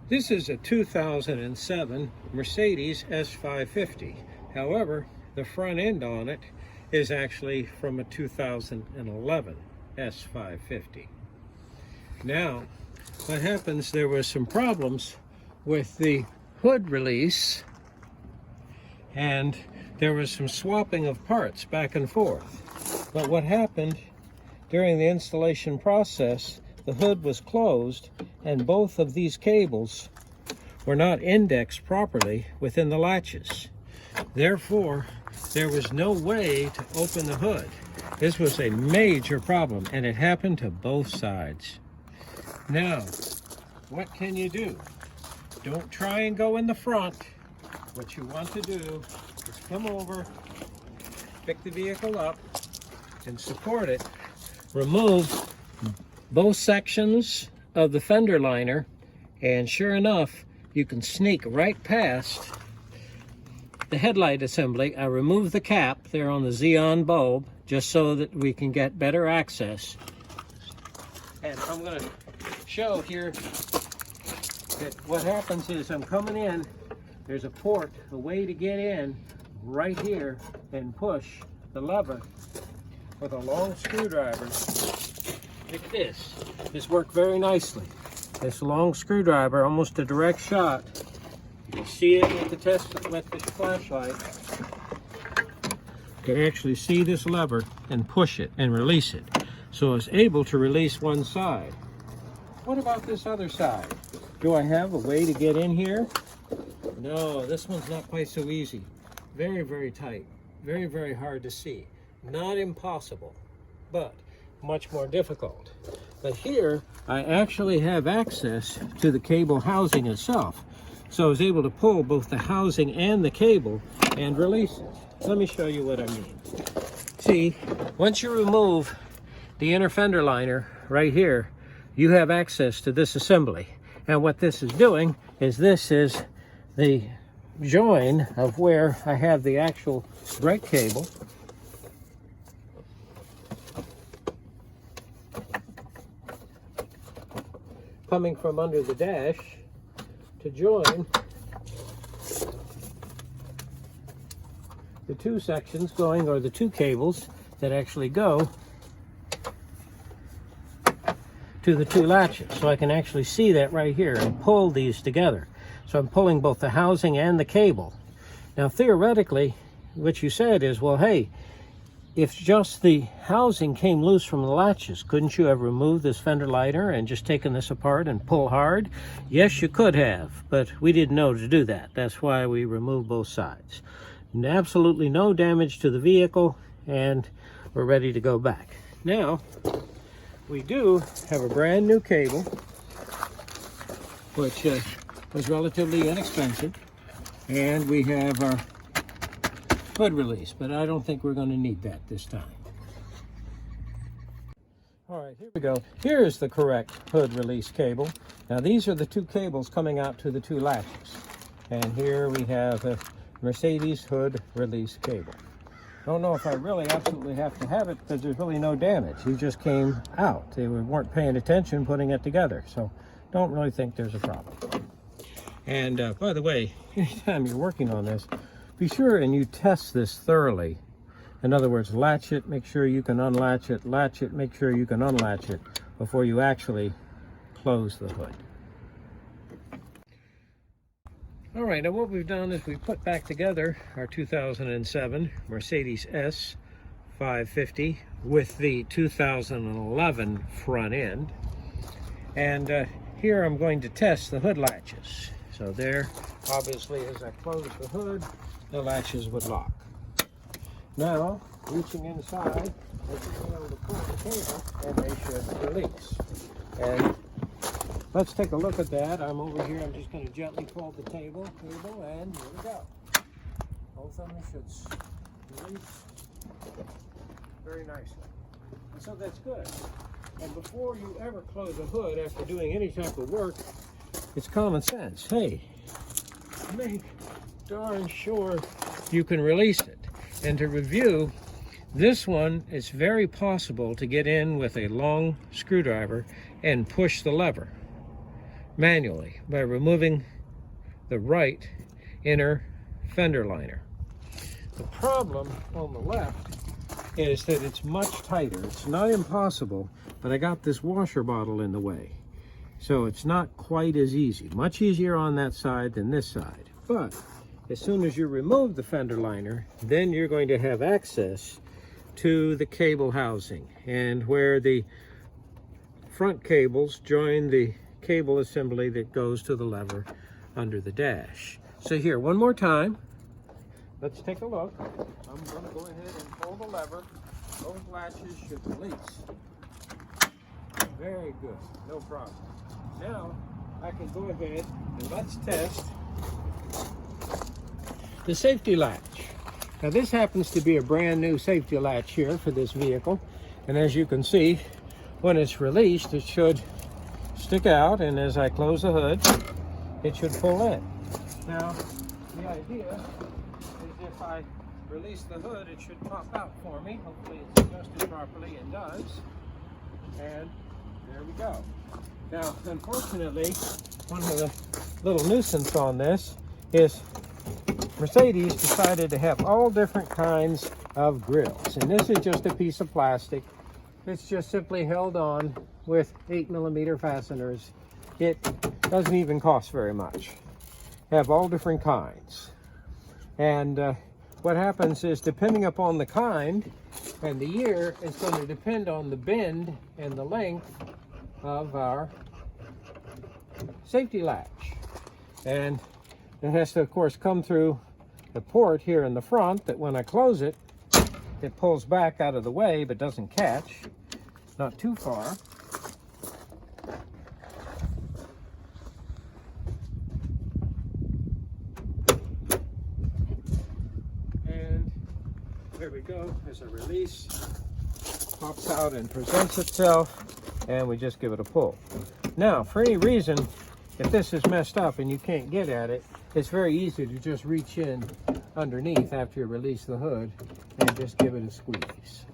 This is a 2007 Mercedes S550. However, the front end on it is actually from a 2011 S550. Now, what happens, there was some problems with the hood release, and there was some swapping of parts back and forth. But what happened during the installation process, the hood was closed and both of these cables were not indexed properly within the latches. Therefore, there was no way to open the hood. This was a major problem, and it happened to both sides. Now, what can you do? Don't try and go in the front. What you want to do is come over, pick the vehicle up, and support it. Remove both sections of the fender liner, and sure enough, you can sneak right past the headlight assembly. I removed the cap there on the Xeon bulb just so that we can get better access. And I'm going to show here that what happens is I'm coming in, there's a port, a way to get in right here and push the lever with a long screwdriver. Look at this. This worked very nicely. This long screwdriver, almost a direct shot. You can see it with the flashlight. You can actually see this lever and push it and release it. So it's able to release one side. What about this other side? Do I have a way to get in here? No, this one's not quite so easy. Very, very tight. Very, very hard to see. Not impossible, but much more difficult. But here I actually have access to the cable housing itself, so I was able to pull both the housing and the cable and release it. Let me show you what I mean. See, once you remove the inner fender liner right here, you have access to this assembly, and what this is doing is this is the join of where I have the actual brake cable. Coming from under the dash to join the two sections going, or the two cables that actually go to the two latches. So I can actually see that right here and pull these together. So I'm pulling both the housing and the cable. Now theoretically, what you said is, well, hey, if just the housing came loose from the latches, couldn't you have removed this fender liner and just taken this apart and pull hard? Yes, you could have, but we didn't know to do that. That's why we removed both sides. And absolutely no damage to the vehicle, and we're ready to go back. Now, we do have a brand new cable, which was relatively inexpensive, and we have our hood release, but I don't think we're going to need that this time. All right, here we go. Here's the correct hood release cable. Now these are the two cables coming out to the two latches, and here we have a Mercedes hood release cable. Don't know if I really absolutely have to have it, because there's really no damage. He just came out. They weren't paying attention putting it together, so don't really think there's a problem. And by the way, anytime you're working on this, be sure and you test this thoroughly. In other words, latch it, make sure you can unlatch it, latch it, make sure you can unlatch it before you actually close the hood. All right, now what we've done is we've put back together our 2007 Mercedes S550 with the 2011 front end. And here I'm going to test the hood latches. So there, obviously, as I close the hood, the latches would lock. Now, reaching inside, I should be able to pull the cable and they should release. And let's take a look at that. I'm over here, I'm just going to gently pull the cable, and here we go. Both of them should release very nicely. And so that's good. And before you ever close a hood after doing any type of work, it's common sense. Hey, make darn sure you can release it. And to review, this one, it's very possible to get in with a long screwdriver and push the lever. manually by removing the right inner fender liner. The problem on the left is that it's much tighter. It's not impossible, but I got this washer bottle in the way. So it's not quite as easy. Much easier on that side than this side. But as soon as you remove the fender liner, then you're going to have access to the cable housing, and where the front cables join the cable assembly that goes to the lever under the dash. So here, one more time. Let's take a look. I'm going to go ahead and pull the lever. Those latches should release. Very good, no problem. Now I can go ahead and let's test the safety latch. Now this happens to be a brand new safety latch here for this vehicle, and as you can see, when it's released it should stick out, and as I close the hood it should pull in. Now the idea is if I release the hood it should pop out for me. Hopefully it's adjusted properly, and does, and there we go. Now unfortunately, one of the little nuisance on this is Mercedes decided to have all different kinds of grills, and this is just a piece of plastic. It's just simply held on with 8mm fasteners. It doesn't even cost very much. Have all different kinds, and what happens is, depending upon the kind and the year, it's going to depend on the bend and the length of our safety latch, and it has to of course come through the port here in the front that when I close it, it pulls back out of the way but doesn't catch, not too far. And there we go. As a release, pops out and presents itself, and we just give it a pull. Now, for any reason, if this is messed up and you can't get at it, it's very easy to just reach in underneath after you release the hood and just give it a squeeze.